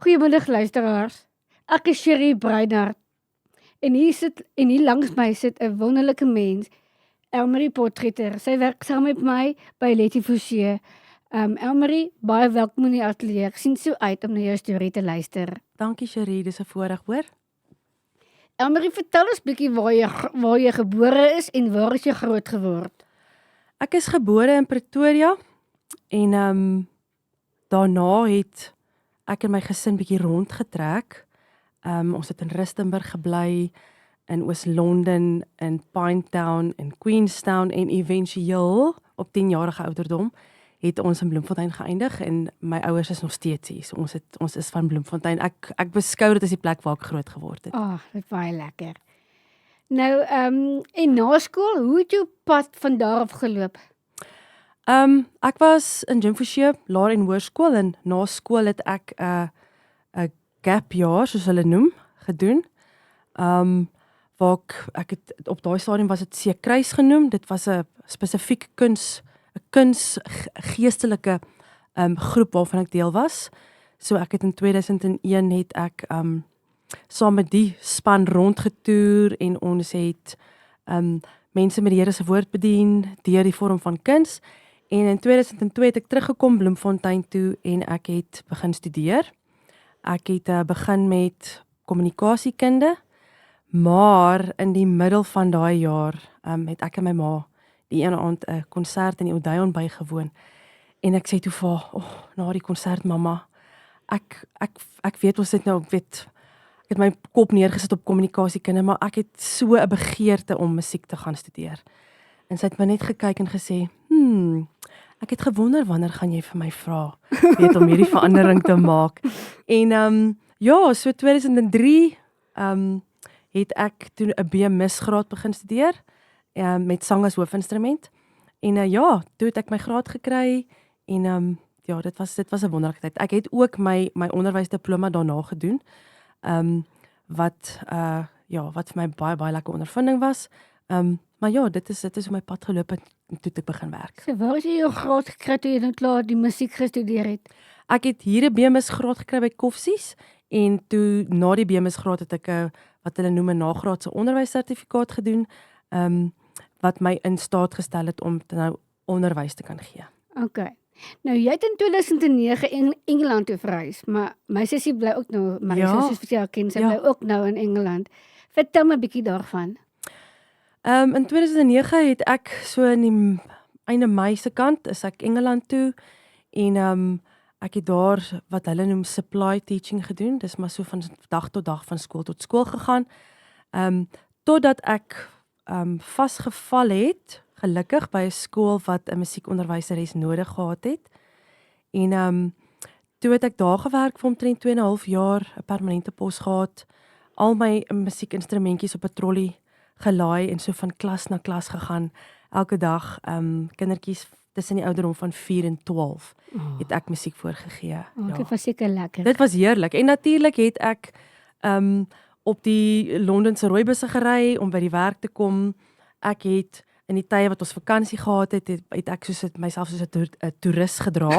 Goeiemiddag luisteraars. Ek is Cherie Breinhart en hier langs my sit 'n wonderlike mens, Elmarie Potgieter. Sy werk saam met my by Letty Forsie. Elmarie, baie welkom in die ateljee. Ek sien so uit om na jou storie te luister. Dankie Cherie, dis 'n voorreg hoor. Elmarie, vertel ons bietjie waar jy gebore is en waar is jy groot geword? Ek is gebore in Pretoria en daarna het ek en my gesin bietjie rondgetrek. Ons het in Rustenburg gebly, in Oos-London, in Pinetown, in Queenstown en éventueel op 10-jarige ouderdom het ons in Bloemfontein geëindig en my ouers is nog steeds hier. So ons is van Bloemfontein. Ek beskou dit as die plek waar ek groot geword het. Dit is baie lekker. Nou, en na skool, hoe het jou pad van daar af geloop? Ek was in Jim Forsie laer en hoërskool en na skool het ek 'n gap jaar, soos hulle noem, gedoen. Waar ek het op daai stadium was dit Seekruis genoem. Dit was 'n spesifiek geestelike groep waarvan ek deel was. So ek het in 2001 het ek saam met die span rondgetoer en ons het mense met die Here se woord bedien deur die vorm van kuns. En in 2002 het ek teruggekom Bloemfontein toe en ek het begin studeer. Ek het begin met kommunikasiekunde, maar in die middel van daai jaar het ek en my ma die ene aand 'n konsert in die Odeon bygewoon. En ek sê toe vir haar, na die konsert mamma, ek weet ons het nou ek het my kop neergesit op kommunikasiekunde, maar ek het so 'n begeerte om musiek te gaan studeer. En sy het my net gekyk en gesê, ek het gewonder wanneer gaan jy vir my vra, om hierdie verandering te maak. En so 2003 het ek toe 'n BMis graad begin studeer met sang as hoofinstrument. En toe het ek my graad gekry en dit was 'n wonderlike tyd. Ek het ook my onderwysdiploma daarna gedoen. Wat vir my baie lekker ondervinding was. Maar dit is hoe my pad geloop het en toe ek begin werk. So, waar is jy jou graad gekry toe jy nou klaar die musiek gestudeer het? Ek het hier 'n BMis graad gekry by Koffsies en toe na die BMis graad het ek wat hulle noem 'n nagraadse onderwyssertifikaat gedoen, wat my in staat gestel het om nou onderwys te kan gee. Okay. Nou jy het in 2009 in Engeland toe verhuis, maar my sussie bly ook nou, my sussie wat jy ken, sy bly ook nou in Engeland. Vertel my 'n bietjie daarvan. In 2009 het ek so in die einde Mei se kant is ek Engeland toe en ek het daar wat hulle noem supply teaching gedoen. Dis maar so van dag tot dag, van skool tot skool gegaan. Totdat ek vasgeval het, gelukkig by 'n skool wat 'n musiekonderwyseres nodig gehad het. En toe het ek daar gewerk vir omtrent 2,5 jaar, 'n permanente pos gehad, al my musiekinstrumentjies op 'n trolley gelaai en so van klas na klas gegaan. Elke dag kindertjies tussen die ouderdom van 4 en 12 het ek musiek voorgegee. Dit was seker lekker. Dit was heerlik. En natuurlik het ek op die Londense rooibusse gery om by die werk te kom. Ek het in die tye wat ons vakansie gehad het ek myself soos 'n toerist gedra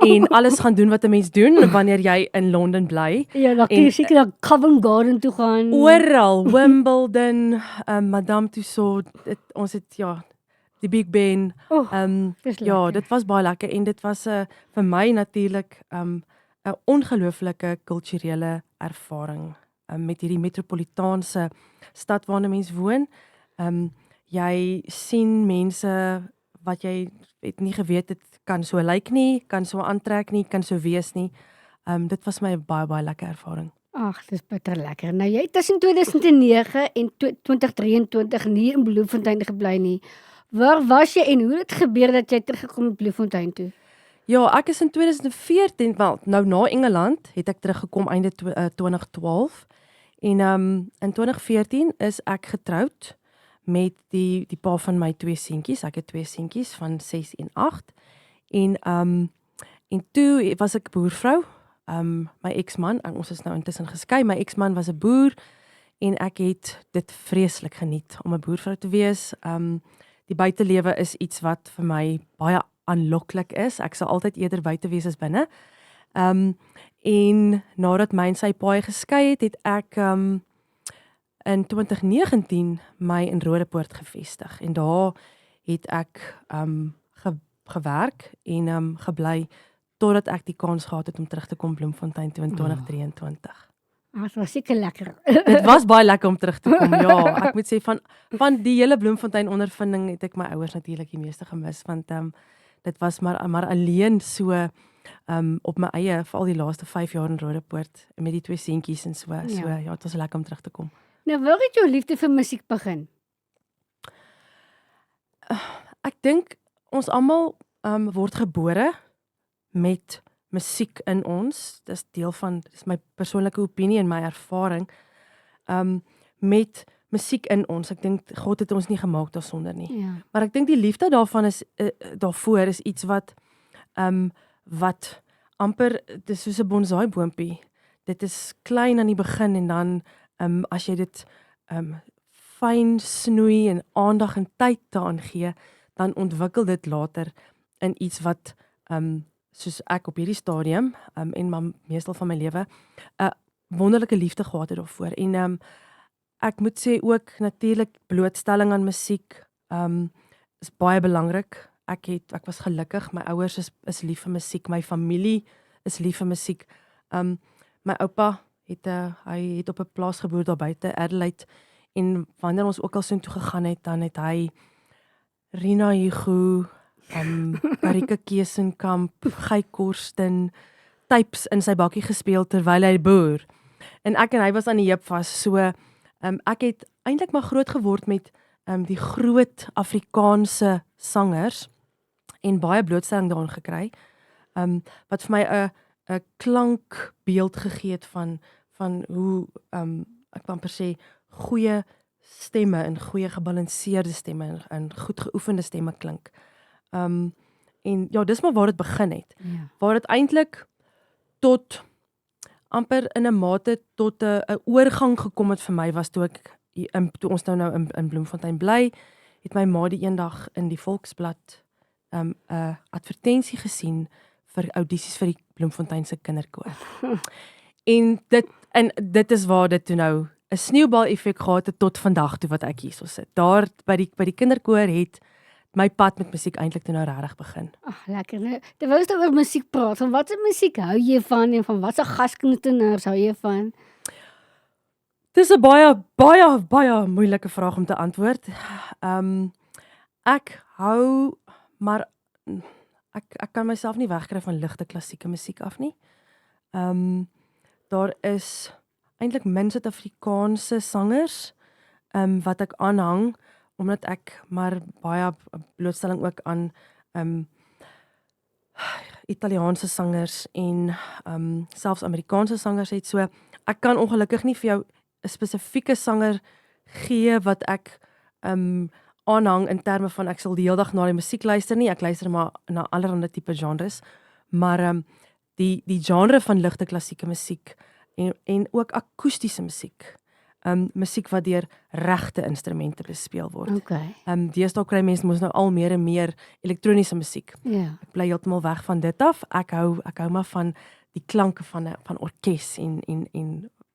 en alles gaan doen wat 'n mens doen wanneer jy in Londen bly. Ja, dan kun jy seker na Covent Garden toe gaan. Oral, Wimbledon, Madame Tussauds, ons het die Big Ben. Dit was baie lekker en dit was vir my natuurlik 'n ongelooflike kulturele ervaring met hierdie metropolitaanse stad waarin mens woon. Jy sien mense wat jy nie geweet het kan so lyk nie, kan so aantrek nie, kan so wees nie. Dit was my 'n baie lekker ervaring. Ag, dis bitter lekker. Nou jy het tussen 2009 en 2023 nie in Bloemfontein gebly nie. Waar was jy en hoe het gebeur dat jy teruggekom het Bloemfontein toe? Ja, ek is in 2014, nou na Engeland het ek teruggekom einde 2012 en in 2014 is ek getroud met die pa van my 2 seentjies. Ek het 2 seentjies van 6 en 8 en toe was ek boervrou. My ex-man, en ons is nou intussen geskei, my ex-man was 'n boer en ek het dit vreeslik geniet om 'n boervrou te wees. Die buitelewe is iets wat vir my baie aanloklik is. Ek sal altyd eerder buite wees as binne. En nadat my en sy paai geskei het ek in 2019 my in Roodepoort gevestig en daar het ek gewerk en gebly totdat ek die kans gehad het om terug te kom Bloemfontein toe in 2023. Dit was seker lekker. Dit was baie lekker om terug te kom. Ja, ek moet sê van die hele Bloemfontein ondervinding het ek my ouers natuurlik die meeste gemis want dit was maar alleen so op my eie vir al die laaste 5 jaar in Roodepoort met die 2 seentjies en so ja, dit was lekker om terug te kom. Nou, waar het jou liefde vir musiek begin? Ek dink ons almal word gebore met musiek in ons. Dis dis my persoonlike opinie en my ervaring met musiek in ons. Ek dink God het ons nie gemaak daarsonder nie. Ja. Maar ek dink die liefde daarvan is daarvoor is iets wat amper dis soos 'n bonsai boontjie. Dit is klein aan die begin en dan as jy dit fyn snoei en aandag en tyd daaraan gee, dan ontwikkel dit later in iets wat soos ek op hierdie stadium en maar meestal van my lewe 'n wonderlike liefde gehad het daarvoor. En ek moet sê ook natuurlik blootstelling aan musiek is baie belangrik. Ek was gelukkig, my ouers is lief vir musiek, my familie is lief vir musiek. My oupa hy het op 'n plaas geboer daar buite Adelaide en wanneer ons ook al so toe gegaan het, dan het hy Rina Hugo, Marika Keesenkamp, Guy Korsten, types in sy bakkie gespeel terwyl hy boer. En ek en hy was aan die heup vas. So ek het eintlik maar groot geword met die groot Afrikaanse sangers en baie blootstelling daaraan gekry. Wat vir my 'n klankbeeld gegee het van hoe ek kan per sê goeie stemme en goeie gebalanseerde stemme en goed geoefende stemme klink. En ja, dis maar waar dit begin het. Ja. Waar dit eintlik tot amper in 'n mate tot 'n oorgang gekom het vir my was toe ons nou in Bloemfontein bly, het my ma die eendag in die Volksblad 'n advertensie gesien vir audisies vir die Bloemfonteinse kinderkoor. En dit is waar dit toe nou 'n sneeubal effek gehad het tot vandag toe wat ek hierso sit. Daar by die kinderkoor het my pad met musiek eintlik toe nou regtig begin. Ag, lekker. Nou, terwyl jy oor musiek praat, van watter musiek hou jy van en van watter gaskinders hou jy van? Dis 'n baie moeilike vraag om te antwoord. Ek hou maar ek kan myself nie wegkry van ligte klassieke musiek af nie. Daar is eintlik min Suid-Afrikaanse sangers wat ek aanhang omdat ek maar baie blootstelling ook aan Italiaanse sangers en selfs Amerikaanse sangers het. So ek kan ongelukkig nie vir jou 'n spesifieke sanger gee wat ek aanhang in terme van ek sal die hele dag na die musiek luister nie. Ek luister maar na allerlei tipe genres. Maar die genre van ligte klassieke musiek en ook akoestiese musiek. Musiek wat deur regte instrumente bespeel word. Okay. Deesdae kry mense mos nou al meer en meer elektroniese musiek. Ja. Ek bly heeltemal weg van dit af. Ek hou maar van die klanke van orkes en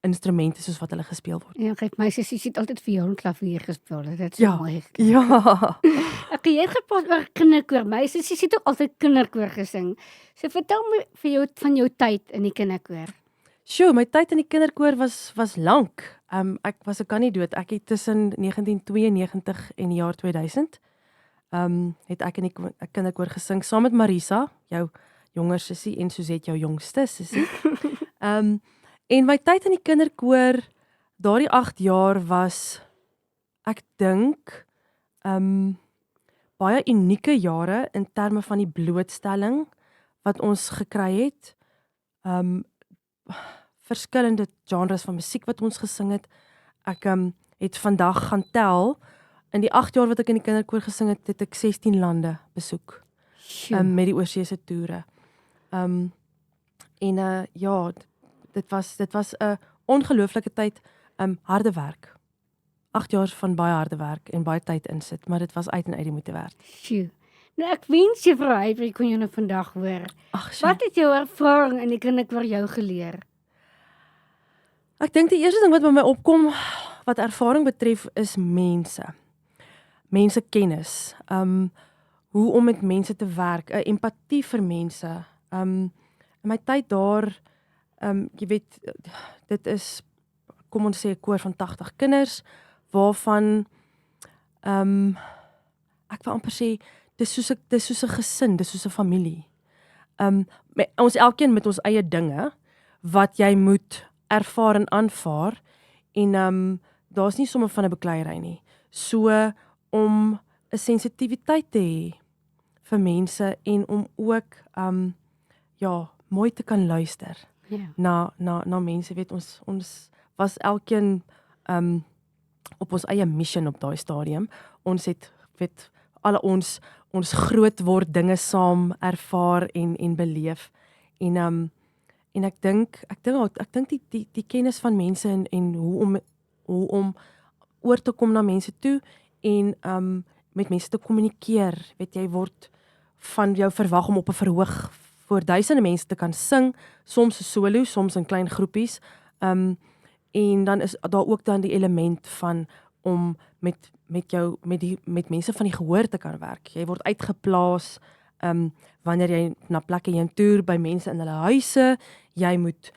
instrumente soos wat hulle gespeel word. Ja, kyk, my sussie het altyd vir jou 'n klavier gespeel. Dit is Ja. mooi. Ja. Jy het gepraat oor kinderkoor. My sussie het ook altyd kinderkoor gesing. So vertel my vir jou van jou tyd in die kinderkoor. Sjoe, my tyd in die kinderkoor was lank. Ek was 'n kandidaat. Ek het tussen 1992 en die jaar 2000 het ek in die kinderkoor gesing saam met Marisa, jou jonger sussie, en Suzette, jou jongste sussie. En my tyd in die kinderkoor, daardie 8 jaar was, ek dink, baie unieke jare in terme van die blootstelling wat ons gekry het. Verskillende genres van musiek wat ons gesing het. Ek het vandag gaan tel, in die 8 jaar wat ek in die kinderkoor gesing het, het ek 16 lande besoek. Met die oorseese toere. Ja, dit was 'n ongelooflike tyd, harde werk. 8 jaar van baie harde werk en baie tyd insit, maar dit was uit en uit die moeite werd. Sjoe. Nou, ek wens juffrou Huibrecht kon jy nou vandag hoor. Ag, Wat het jou ervaring in die kinderkoor jou geleer? ek dink die eerste ding wat by my opkom, wat ervaring betref, is mense. Mensekennis. Hoe om met mense te werk, 'n empatie vir mense. In my tyd daar, jy weet, dit is, kom ons sê 'n koor van 80 kinders, waarvan ek wil amper sê dis soos 'n gesin, dis soos 'n familie. Ons elkeen met ons eie dinge wat jy moet ervaar en aanvaar en daar's nie sommer van 'n bekleierery nie. So om 'n sensitiwiteit te hê vir mense en om ook mooi te kan luister Ja. na mense. Weet ons was elkeen op ons eie mission op daai stadium. Ons het alle ons groot word dinge saam ervaar en beleef. En ek dink die kennis van mense en hoe om oor te kom na mense toe en met mense te kommunikeer. Weet jy, word van jou verwag om op 'n verhoog voor duisende mense te kan sing, soms solo, soms in klein groepies. En dan is daar ook dan die element van om met mense van die gehoor te kan werk. Jy word uitgeplaas wanneer jy na plekke heen toer by mense in hulle huise. Jy moet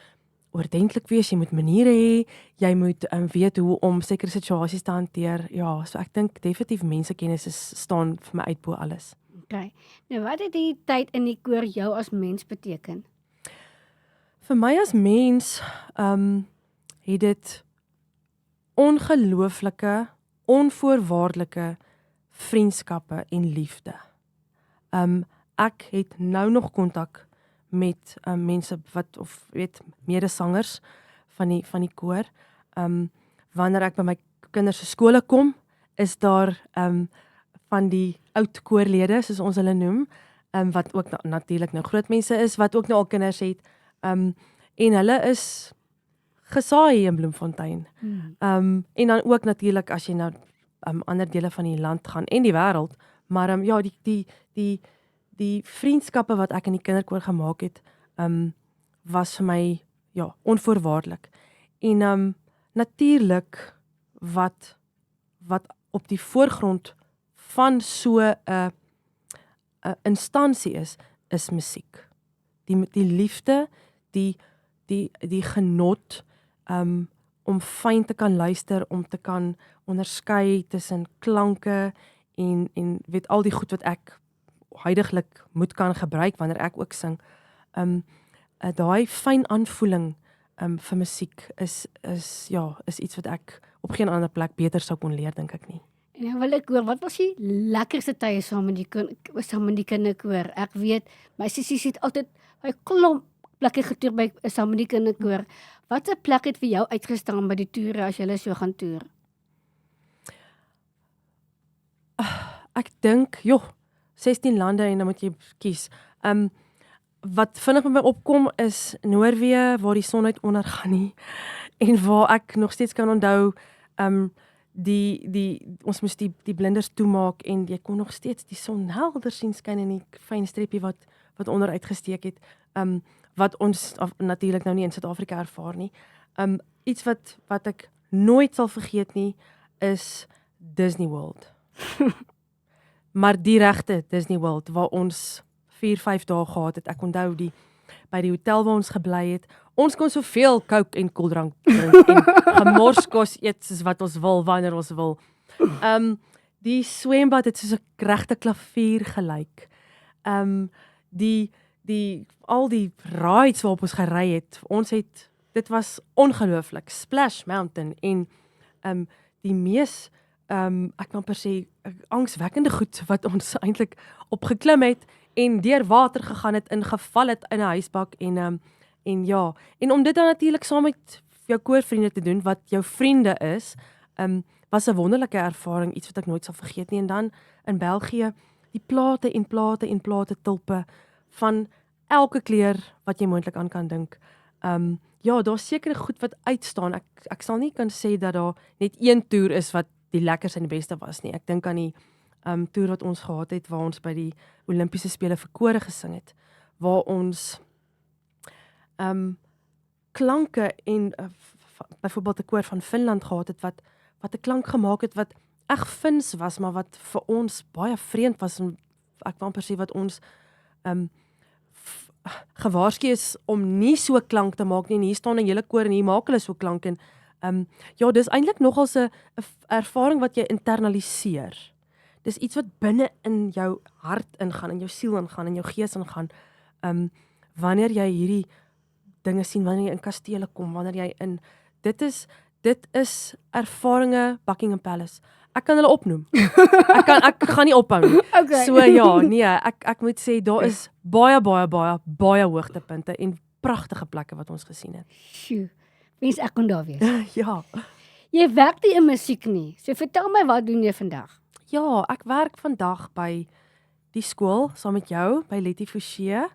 oordentlik wees, jy moet maniere hê, jy moet weet hoe om sekere situasies te hanteer. Ja, so ek dink definitief mensekennis staan vir my uit bo alles. Okay. Nou, wat het die tyd in die koor jou as mens beteken? Vir my as mens het dit ongelooflike, onvoorwaardelike vriendskappe en liefde. Ek het nou nog kontak met mense medesangers van die koor. Wanneer ek by my kinders se skole kom, is daar van die oud koorlede, soos ons hulle noem, wat ook natuurlik nou groot mense is, wat ook nou al kinders het, en hulle is gesaai in Bloemfontein. En dan ook natuurlik as jy na ander dele van die land gaan en die wêreld, maar die vriendskappe wat ek in die kinderkoor gemaak het, was vir my onvoorwaardelik. En natuurlik wat op die voorgrond van so 'n instansie is musiek. Die liefde, die genot om fyn te kan luister, om te kan onderskei tussen klanke en weet al die goed wat ek huidiglik moet kan gebruik wanneer ek ook sing. Daai fyn aanvoeling vir musiek is iets wat ek op geen ander plek beter sou kon leer, dink ek nie. En nou wil ek hoor, wat was die lekkerste tye saam met die kinderkoor? Ek weet, my sissies het altyd by klomp plekke getoer saam met die kinderkoor. Wat 'n plek het vir jou uitgestaan by die toere as jy so gaan toer? Ek dink, 16 lande en dan moet jy kies. Wat vinnig met my opkom is Noorwe, waar die son uit ondergaan nie, en waar ek nog steeds kan onthou, ons moes die blinders toemaak en jy kon nog steeds die son helder sien skyn in die fyn streepie wat onder uitgesteek het, wat ons natuurlik nou nie in Suid-Afrika ervaar nie. Iets wat ek nooit sal vergeet nie, is Disney World. Maar die regte Disney World, waar ons 4-5 dae gehad het. Ek onthou by die hotel waar ons gebly het, ons kon soveel Coke en koeldrank drink en gemorskos eet soos wat ons wil, wanneer ons wil. Die swembad het soos 'n regte klavier gelyk. Al die rides waarop ons gery het, dit was ongelooflik. Splash Mountain en die mees ek kan per se angswekkende goed wat ons eintlik opgeklim het en deur water gegaan het, ingeval het in 'n huisbak en om dit dan natuurlik saam met jou koorvriende te doen wat jou vriende is, was 'n wonderlike ervaring, iets wat ek nooit sal vergeet nie. En dan in België, die plate en plate en plate tulpe van elke kleur wat jy moontlik aan kan dink. Daar's sekere goed wat uitstaan. Ek sal nie kan sê dat daar net een toer is wat die lekkerste en die beste was nie. Ek dink aan die toer wat ons gehad het, waar ons by die Olimpiese spele vir kore gesing het, waar ons klanke en byvoorbeeld 'n koor van Finland gehad het, wat 'n klank gemaak het, wat eg Fins was, maar wat vir ons baie vreemd was, en ek wil amper sê wat ons gewaarsku is om nie so klank te maak nie, en hier staan 'n hele koor en hier maak hulle so klank, en ja, dis eintlik nogals 'n ervaring wat jy internaliseer. Dis iets wat binne in jou hart ingaan, in jou siel ingaan, in jou gees ingaan, wanneer jy hierdie dinge sien, wanneer jy in kastele kom, wanneer jy in, dit is ervarings Buckingham Palace. Ek kan hulle opnoem. Ek gaan nie ophou nie. Okay. So ja, nee, ek moet sê, daar is baie hoogtepunte en pragtige plekke wat ons gesien het. Sjoe, wens ek kon daar wees. Ja. Jy werk nie in musiek nie, so vertel my, wat doen jy vandag? Ja, ek werk vandag by die skool, saam met jou, by Letty Forsie.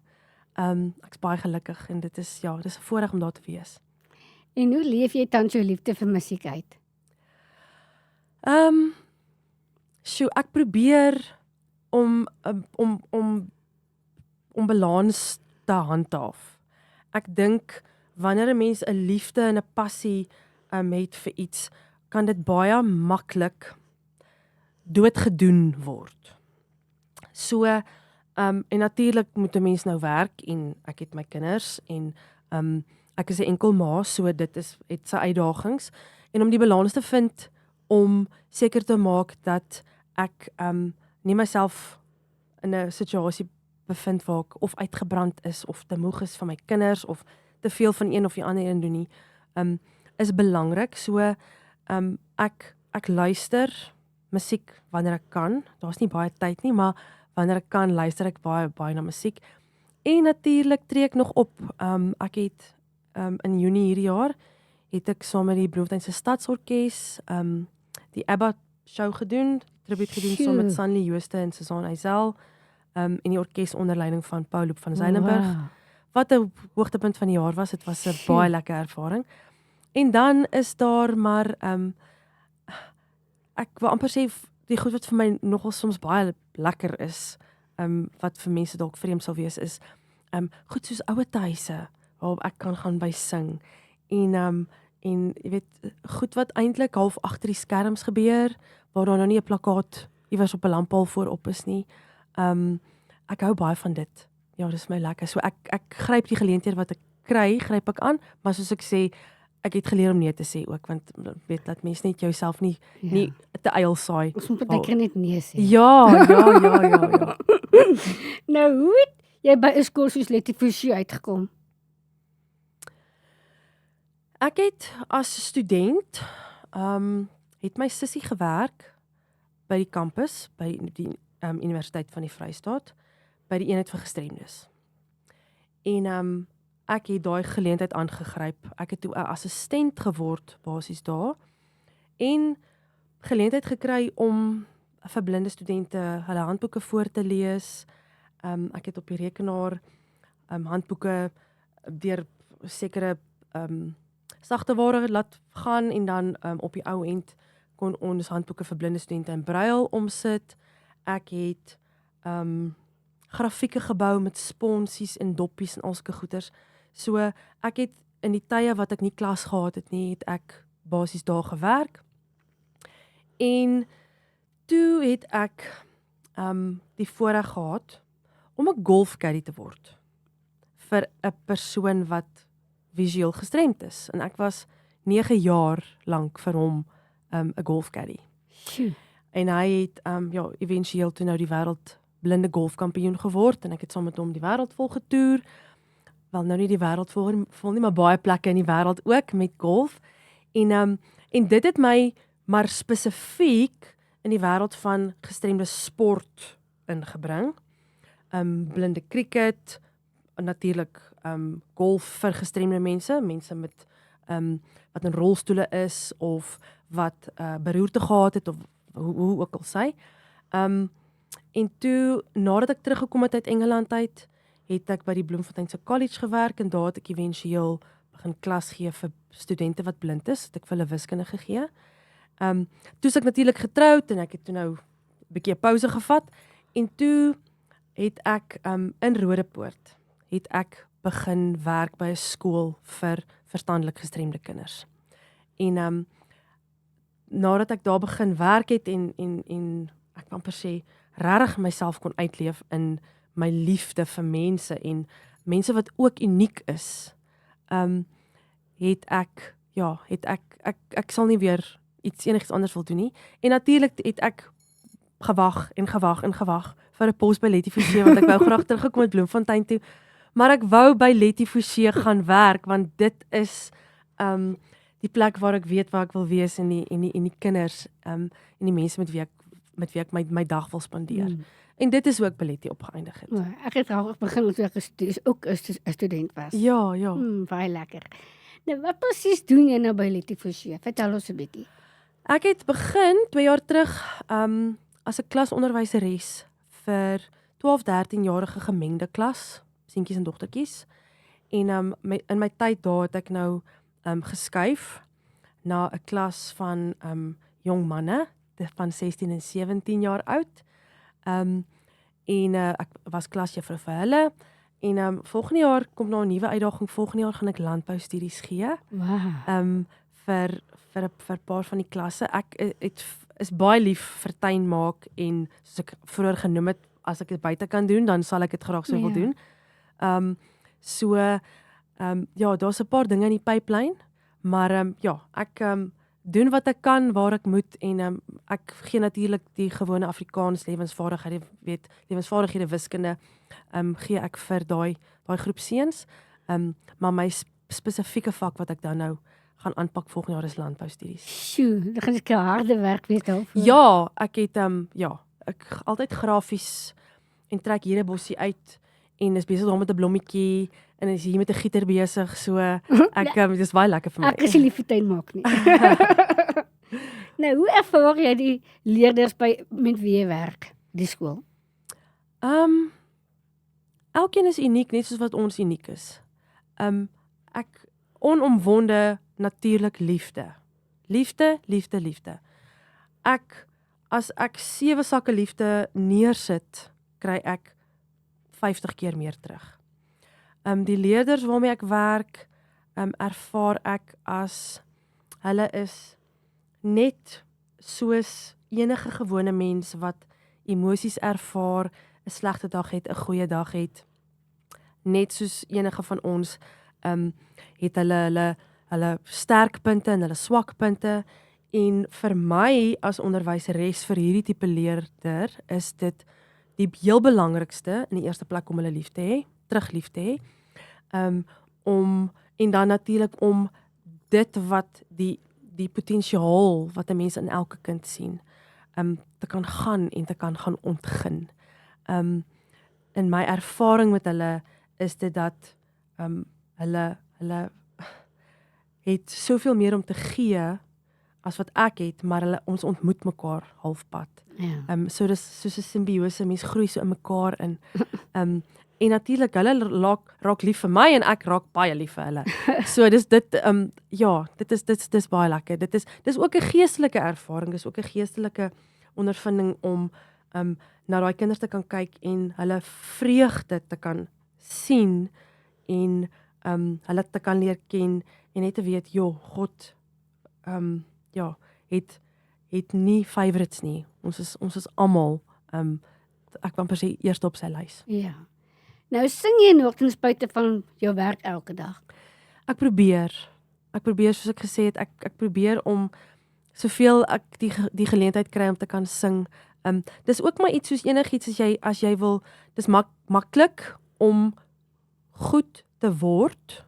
Ek's baie gelukkig, en dit is 'n voorreg om daar te wees. En hoe leef jy tans jou liefde vir musiek uit? Ek probeer om balans te handhaaf. Ek dink, wanneer 'n mens 'n liefde en 'n passie het vir iets, kan dit baie maklik doodgedoen word. So, en natuurlik moet 'n mens nou werk, en ek het my kinders, en ek is 'n enkel ma, so dit het sy uitdagings, en om die balans te vind, om seker te maak dat ek nie myself in 'n situasie bevind waar ek of uitgebrand is, of te moeg is van my kinders, of te veel van een of die ander een doen nie, is belangrik. So, ek luister musiek wanneer ek kan. Daar's nie baie tyd nie, maar wanneer ek kan, luister ek baie na musiek. En natuurlik tree ek nog op. Ek het in Junie hierdie jaar het ek saam met die Bloemfonteinse Stadsorkes die ABBA show gedoen, tribute gedoen saam met Sanlie Jooste en Susan Eisel, en die orkes onder leiding van Paul Loop van Zeilenberg. Wow. Wat 'n hoogtepunt van die jaar was, dit was 'n baie lekker ervaring. En dan is daar maar ek wil amper sê, die goed wat vir my nogal soms baie lekker is, wat vir mense dalk vreemd sal wees, is goed soos ouete huise waarop ek kan gaan by sing, en jy weet, goed wat eintlik half agter die skerms gebeur, waar daar nou nie 'n plakkaat iewers op 'n lamppaal voorop is nie. Ek hou baie van dit. Ja, dis my lekker. So ek gryp die geleenthede wat ek kry, gryp ek aan, maar soos ek sê, ek het geleer om nee te sê ook, want weet dat mens net jouself nie te eil saai. Ons moet baie keer net nee sê. Ja. Nou, hoe het jy by 'n skool soos Letty Forsie uitgekom? Ek het as student, het my sussie gewerk by die kampus, by die Universiteit van die Vrystaat, by die eenheid vir gestremdes. En ek het daai geleentheid aangegryp. Ek het toe 'n assistent geword, basies daar, en geleentheid gekry om vir blinde studente hulle handboeke voor te lees. Ek het op die rekenaar handboeke deur sekere sagte ware laat gaan, en dan op die ou end kon ons handboeke vir blinde studente in braille omsit. Ek het grafieke gebou met sponsies en doppies en al sulke goeders. So ek het in die tye wat ek nie klas gehad het nie, het ek basies daar gewerk. En toe het ek die voorreg gehad om 'n golfcaddy te word vir 'n persoon wat visueel gestremd is. En ek was 9 jaar lank vir hom 'n golfcaddy. En hy het éventueel toe nou die wêreld blinde golfkampioen geword, en ek het saam met hom die wêreld vol getoer. Wel nou nie die wêreld vol nie, maar baie plekke in die wêreld ook met golf. En dit het my maar spesifiek in die wêreld van gestremde sport ingebring. Blinde cricket, natuurlik golf vir gestremde mense met wat in rolstoele is, of wat beroerte gehad het, of hoe ook al sy. En toe, nadat ek teruggekom het uit Engeland uit, het ek by die Bloemfonteinse College gewerk, en daar het ek éventueel begin klas gee vir studente wat blind is, het ek vir hulle wiskunde gegee. Toe is ek natuurlik getroud, en ek het toe nou bietjie 'n pouse gevat en toe het ek in Rodepoort het ek begin werk by 'n skool vir verstandelik gestremde kinders. En nadat ek daar begin werk het en ek kan amper sê regtig myself kon uitleef in my liefde vir mense en mense wat ook uniek is, het ek sal nie weer enigiets anders wil doen nie. En natuurlik het ek gewag vir 'n pos by Letty Forsie want ek wou graag teruggekom met Bloemfontein toe. Maar ek wou by Letty Forsie gaan werk want dit is die plek waar ek weet waar ek wil wees en die kinders en die mense met wie ek my dag wil spandeer. En dit is hoe ek by Letty opgeëindig het. Ek het al begin toe ek ook 'n student was. Ja. Baie lekker. Nou, wat presies doen jy nou by Letty Forsie? Vertel ons 'n bietjie. Ek het begin 2 jaar terug as 'n klasonderwyseres vir 12-13-jarige gemengde klas, seentjies en dogtertjies. En in my tyd daar het ek nou geskuif na 'n klas van jong manne van 16 en 17 jaar oud. Ek was klasjuffrou vir hulle. En volgende jaar kom daar 'n nuwe uitdaging. Volgende jaar gaan ek landboustudies gee. Wow. Vir 'n paar van die klasse. Ek is baie lief vir tuin maak en soos ek vroeër genoem het, as ek dit buite kan doen, dan sal ek dit graag so wil doen. Daar's 'n paar dinge in die pipeline, maar ek doen wat ek kan waar ek moet en ek gee natuurlik die gewone Afrikaans lewensvaardighede wiskunde gee ek vir daai groep seuns. Maar my spesifieke vak wat ek dan nou gaan aanpak volgende jaar is landboustudies. Sjoe, dit gaan seker harde werk wees daarvoor. Ja, ek het ek altyd grafies en trek hier 'n bossie uit en is besig daar met 'n blommetjie en is hier met 'n gieter besig, so dis baie lekker vir my. Ek is nie lief vir tuin maak nie. Nou, hoe ervaar jy die leerders met wie jy werk, die skool? Elkeen is uniek, net soos wat ons uniek is. Ek onomwonde natuurlik liefde. Liefde. As ek 7 sakke liefde neersit, kry ek 50 keer meer terug. Die leerders waarmee ek werk, ervaar ek as hulle is net soos enige gewone mens wat emosies ervaar, 'n slegte dag het, 'n goeie dag het. Net soos enige van ons het hulle sterkpunte en hulle swakpunte. En vir my as onderwyseres vir hierdie tipe leerder is dit die heel belangrikste in die eerste plek om hulle lief te hê, terug lief te hê. En dan natuurlik om dit wat die potensiaal wat 'n mens in elke kind sien, te kan gaan en te kan gaan ontgin. In my ervaring met hulle is dit dat hulle het soveel meer om te gee as wat ek het, maar ons ontmoet mekaar halfpad. Ja. So dis soos 'n simbiose, mens groei so in mekaar in. En natuurlik hulle raak lief vir my en ek raak baie lief vir hulle. So dis dis baie lekker. Dis ook 'n geestelike ervaring, dis ook 'n geestelike ondervinding om na daai kinders te kan kyk en hulle vreugde te kan sien en hulle te kan leer ken en net te weet, God het nie favorites nie. Ons is almal ek kan per se eerste op sy lys. Ja. Nou sing jy nog ten spyte van jou werk elke dag? Ek probeer soos ek gesê het, ek probeer om soveel ek die geleentheid kry om te kan sing. Dis ook maar iets soos enigiets as jy wil, dis maklik om goed te word,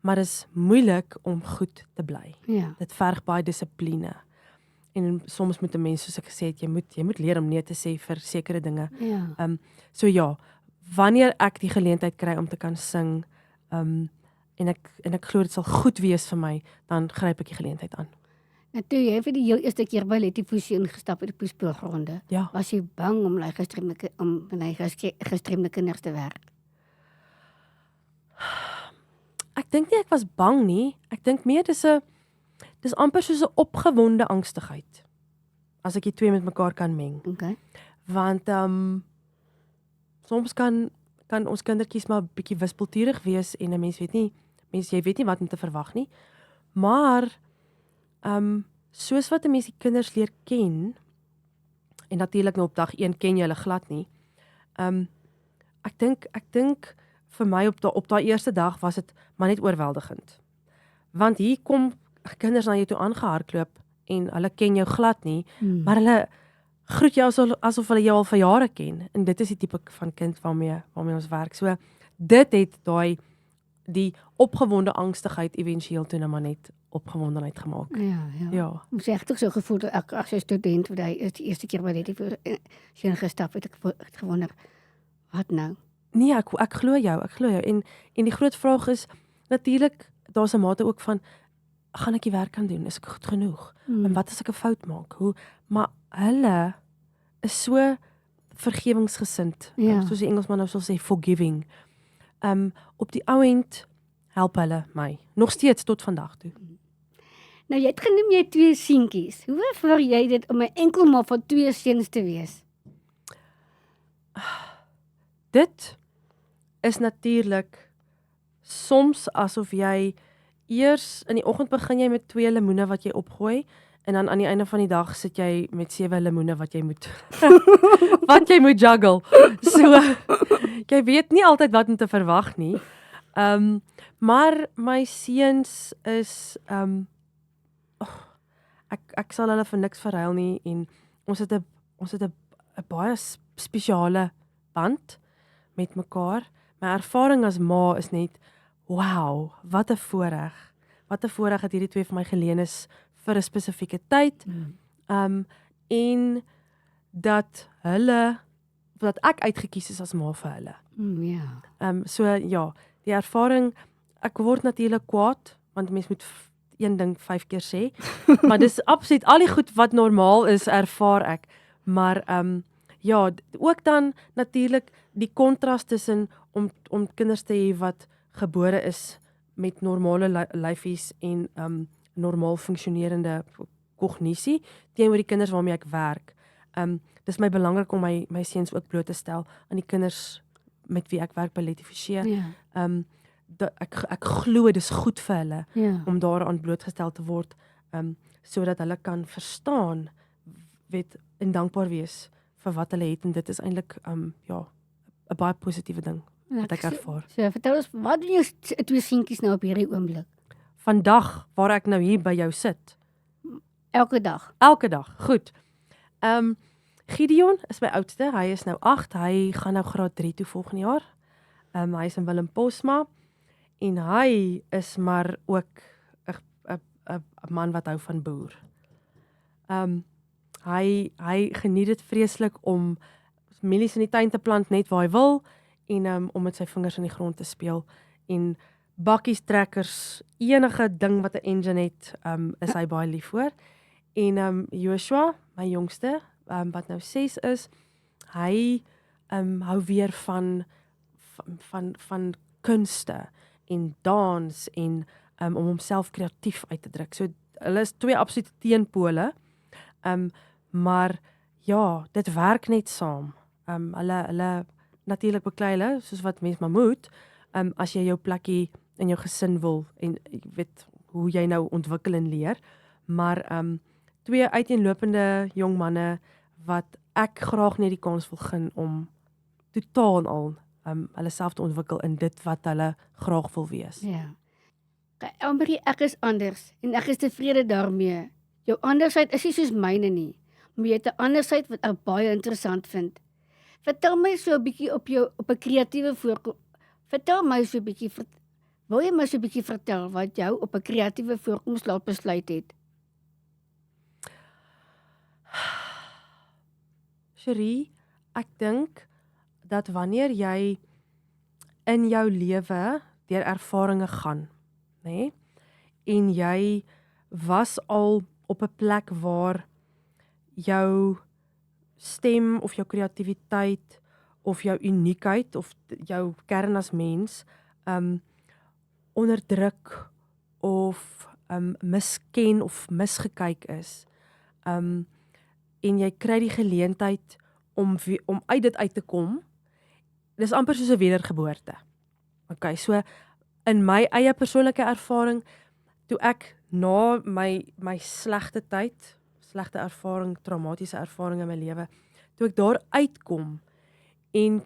maar is moeilik om goed te bly. Ja. Dit verg baie dissipline. En soms moet 'n mens, soos ek gesê het, jy moet leer om nee te sê vir sekere dinge. Ja. Wanneer ek die geleentheid kry om te kan sing, en ek glo dit sal goed wees vir my, dan gryp ek die geleentheid aan. En toe jy vir die heel eerste keer by Letty Forsie ingestap het op die speelgronde, Ja. was jy bang om met gestremde kinders te werk? Ek dink nie ek was bang nie. Ek dink meer dis amper soos 'n opgewonde angstigheid. as ek die twee met mekaar kan meng. Okay. Want soms kan ons kindertjies maar bietjie wispelturig wees en 'n mens weet nie, jy weet nie wat om te verwag nie. Maar soos wat 'n mens die kinders leer ken, en natuurlik nou op dag 1 ken jy hulle glad nie. Ek dink vir my op daai eerste dag was dit maar net oorweldigend. Want hier kom kinders na jou toe aangehardloop en hulle ken jou glad nie, maar hulle groet jou asof hulle jou al vir jare ken. En dit is die tipe van kind waarmee ons werk. So dit het die opgewonde angstigheid éventueel toe nou maar net opgewondenheid gemaak. Ja. Moes ek toch so gevoel dat ek as 'n student wat hy is die eerste keer by dit sien gestap het, ek gewonder wat nou? Nee, ek glo jou. En die groot vraag is natuurlik, daar's 'n mate ook van, gaan ek die werk kan doen? Is ek goed genoeg? En wat as ek 'n fout maak? Maar hulle is so vergewingsgesind, soos die Engelsman nou sal sê, forgiving. Op die ou end help hulle my, nog steeds tot vandag toe. Nou jy het genoem jy 2 seentjies. Hoe ervaar jy dit om 'n enkel ma van 2 seuns te wees? Dit is natuurlik soms asof jy eers in die oggend begin jy met 2 lemoene wat jy opgooi en dan aan die einde van die dag sit jy met 7 lemoene wat jy moet juggle. So jy weet nie altyd wat om te verwag nie. Maar my seuns is ek sal hulle vir niks verruil nie en ons het 'n baie spesiale band met mekaar. My ervaring as ma is net, wow, wat 'n voorreg. Wat 'n voorreg dat hierdie 2 vir my geleen is vir 'n spesifieke tyd. En dat ek uitgekies is as ma vir hulle. So ja, die ervaring, ek word natuurlik kwaad, want mens moet een ding 5 keer sê, maar dis absoluut al die goed wat normaal is, ervaar ek. Maar ja, ook dan natuurlik die kontras tussen om kinders te hê wat gebore is met normale lyfies en normaal funksionerende kognisie teenoor die kinders waarmee ek werk. Dis my belangrik om my seuns ook bloot te stel aan die kinders met wie ek werk by Letty Forsie. Ek glo dis goed vir hulle om daaraan blootgestel te word, sodat hulle kan verstaan, en dankbaar wees vir wat hulle het, en dit is eintlik 'n baie positiewe ding wat ek ervaar. So vertel ons, wat doen jou 2 seentjies nou op hierdie oomblik? Vandag waar ek nou hier by jou sit. Elke dag. Elke dag, goed. Gideon is my oudste, hy is nou 8, hy gaan nou graad 3 toe volgende jaar. Hy is in Willem Posma en hy is maar ook 'n man wat hou van boer. Hy geniet dit vreeslik om mielies in die tuin te plant net waar hy wil en om met sy vingers in die grond te speel en bakkies, trekkers, enige ding wat 'n engine het, is hy baie lief voor. En Joshua, my jongste, wat nou 6 is, hy hou weer van kunste en dans en om homself kreatief uit te druk. So hulle is 2 absolute teenpole. Maar ja, dit werk net saam. Hulle natuurlik beklei hulle, soos wat mens maar moet, as jy jou plekkie in jou gesin wil en jy weet hoe jy nou ontwikkel en leer. Maar 2 uiteenlopende jong manne wat ek graag net die kans wil gun om totaal en al hulle self te ontwikkel in dit wat hulle graag wil wees. Ja. Amberie, ek is anders en ek is tevrede daarmee. Jou andersheid is nie soos myne nie, maar jy het 'n andersheid wat ek baie interessant vind. Vertel my so 'n bietjie op 'n kreatiewe voorkom. Vertel my so 'n bietjie, wil jy my so 'n bietjie vertel wat jou op 'n kreatiewe voorkoms laat besluit het? Cherie, ek dink dat wanneer jy in jou lewe deur ervarings gaan, nê? En jy was al op 'n plek waar jou stem of jou kreatiwiteit of jou uniekheid of jou kern as mens onderdruk of misken of misgekyk is. en jy kry die geleentheid om uit dit uit te kom, dis amper soos 'n wedergeboorte. Okay, so in my eie persoonlike ervaring, toe ek na my slegte tyd, slegte ervaring, traumatiese ervaring in my lewe, toe ek daar uitkom en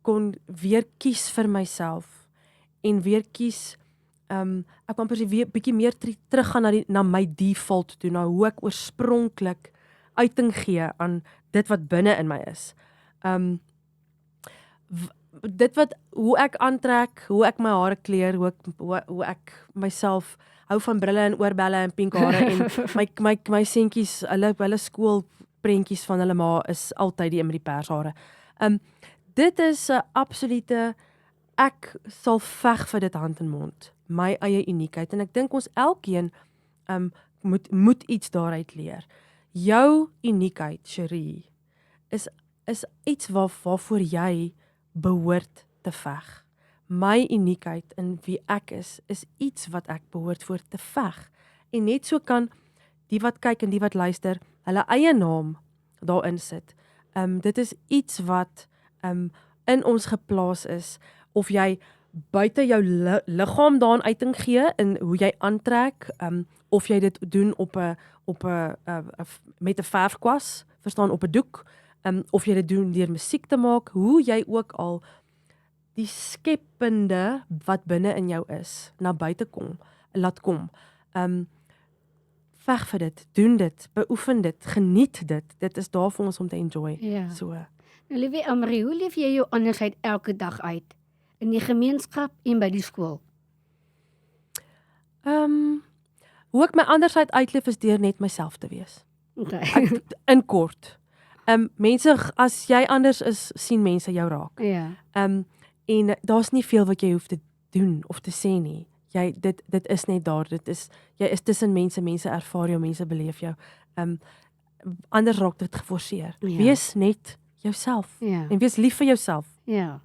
kon weer kies vir myself en weer kies, ek kan amper weer bietjie meer teruggaan na my default toe, na hoe ek oorspronklik uiting gee aan dit wat binne in my is. Hoe ek aantrek, hoe ek my hare kleur, hoe ek myself hou van brille en oorbelle en pink hare en my seentjies, hulle skoolprentjies van hulle ma is altyd die met die pershare. Dit is 'n absolute, ek sal veg vir dit hand in mond, my eie uniekheid, en ek dink ons elkeen moet iets daaruit leer. Jou uniekheid, Cherie, is iets waarvoor jy behoort te veg. My uniekheid in wie ek is iets wat ek behoort voor te veg. En net so kan die wat kyk en die wat luister, hulle eie naam daarin sit. Dit is iets wat in ons geplaas is, of jy buite jou liggaam daarin uiting gee in hoe jy aantrek, of jy dit doen met 'n verfkwas, verstaan, op 'n doek, of jy dit doen deur musiek te maak, hoe jy ook al die skepende wat binne in jou is, na buite laat kom. Veg vir dit, doen dit, beoefen dit, geniet dit. Dit is daar vir ons om te enjoy. Ja. So. Nou, liefie Elmarie, hoe leef jy jou andersheid elke dag uit? In die gemeenskap en by die skool? Hoe ek my andersheid uitleef is deur net myself te wees. Okay. In kort. Mense, as jy anders is, sien mense jou raak. Ja. En daar's nie veel wat jy hoef te doen of te sê nie. Dit is net daar. Jy is tussen mense ervaar jou, mense beleef jou. Anders raak dit geforseer. Ja. Wees net jouself. Ja. En wees lief vir jouself. Ja.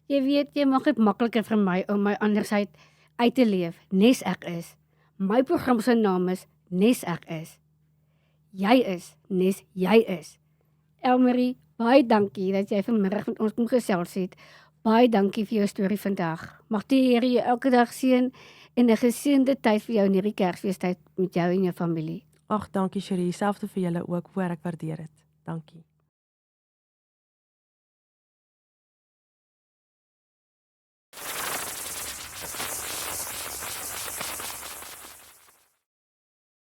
Jy weet, jy maak dit makliker vir my om my andersheid uit te leef, nes ek is. My program se naam is Nes ek is. Jy is, nes jy is. Elmarie, baie dankie dat jy vanmiddag met ons kom gesels het. Baie dankie vir jou storie vandag. Mag die Here jou elke dag seën en 'n geseënde tyd vir jou in hierdie Kersfeestyd met jou en jou familie. Ag, dankie Cherie, selfs vir julle ook, hoor, ek waardeer dit. Dankie.